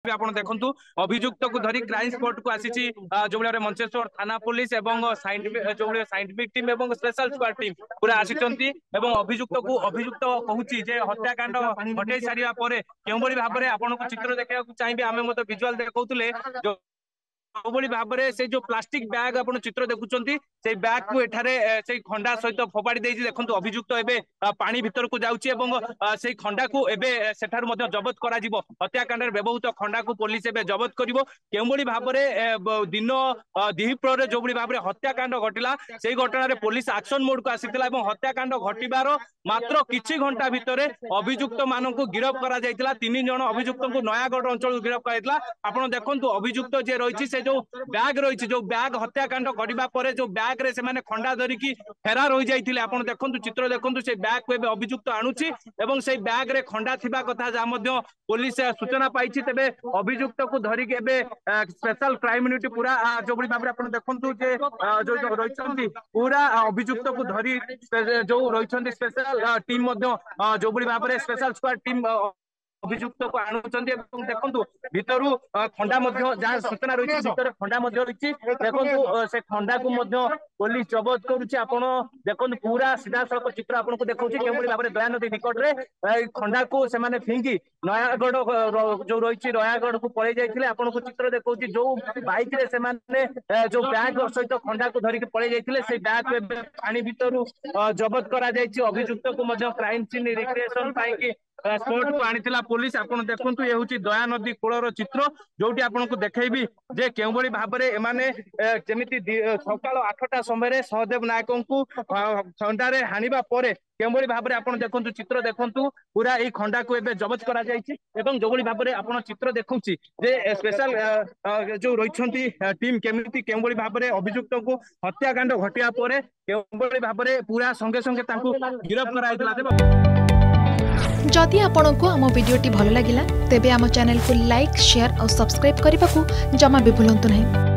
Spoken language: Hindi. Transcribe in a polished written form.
आपण देखंतु अभियुक्त को धरी क्राइम स्पॉट को आसीची जो बळे मंचेश्वर थाना पुलिस एवं साइंटिफिक टीम एवं स्पेशल स्क्वाड टीम पूरा आसीचंती एवं अभियुक्त कहूची जे हत्याकांड घटै सारिया परे केउबळी भाबरे आपण को चित्र देखा चाहिए आमे मत विजुअल देखौतले जो भाव से जो प्लास्टिक बैग आप चित्र देखुं से बैग को एठारे से खंडा सहित फोपाड़ी देखो अभियुक्त एवं पानी भितर को जाऊँगी से खंडा को एवं सेठार जबत कर हत्याकांड व्यवहृत खंडा को पुलिस एवं जबत कर भाव दिन दिहिप्र जो भाव हत्याकांड घटला से घटना पुलिस एक्शन मोड को आसीथिला हत्याकांड घटबार मात्र किछि घंटा भितर अभियुक्त मान गिरफ करा जायतिला 3 जन अभियुक्त को नयागढ़ अंचल गिरफ कराइतिला आपण देखंतु अभियुक्त जे रहिछि से जो बैग रही जो बैग हत्याकांड घटवा पर जो बैग रे से माने खंडा धरिकी फेरार हो जाइथिले आपण देखंतु चित्र देखंतु से बैग को अभियुक्त आणुछि एवं से बैग रे खंडा थिबा कथा जा मध्य पुलिस सूचना पाइछि तबे अभियुक्त को धरिके एबे स्पेशल क्राइम यूनिट पूरा जो बड़ी भाबरे आपण देखंतु जे जो रहिछंती पूरा अभियुक्त को धरि जो रहिछंती स्पेशल टीम मध्य जो बड़ी भाबरे स्पेशल स्क्वाड टीम अभियुक्त को आणुचंती देखंतु भितरु खंडा मध्य जहाँ सूचना रही भितर खंडा मध्य रही देखंतु से खंडा को मध्य पुलिस जबत करुछि आपण देखंतु पूरा सीधा सड़क चित्र आपन को देखौछि केवल भाबरे दया नदी निकट रे खंडा को से माने फिंगी नयागढ़ जो रही नयागढ़ को पळै जाइथिले आपन को चित्र देखौछि जो बाइक रे से माने जो बैग सहित खंडा को धरिके पळै जाइथिले से बैग को पानी भितरु जबत करा जाइछि अभियुक्त को मध्य क्राइम सीन रिक्रिएशन पाई कि स्पोर्ट को आनीला पुलिस आपन देखंतु ये होची दया नदी कूलर चित्र जोटी आपन को देखैबी जे केउ बड़ी भाबरे एमाने जेमिति सकाळ 8टा समय सहदेव नायक को खंडारे हानिबा परे केउ बड़ी भाबरे आपन देखंतु चित्र देखंतु पूरा ए खंडा को एबे जबत करा जायछि एवं जो बड़ी भाबरे आपन चित्र देखौछि जे स्पेशल जो रहिछंती टीम केमिति केउ बड़ी भाबरे अभियुक्त को हत्याकांड घटिया परे केउ बड़ी भाबरे पूरा संगे संगे तांको गिरफ कराइतला। जदि आपंक आम भिडी भल लगा तेब आम चैनल को लाइक शेयर और सब्सक्राइब करने को जमा भी भूलु नहीं।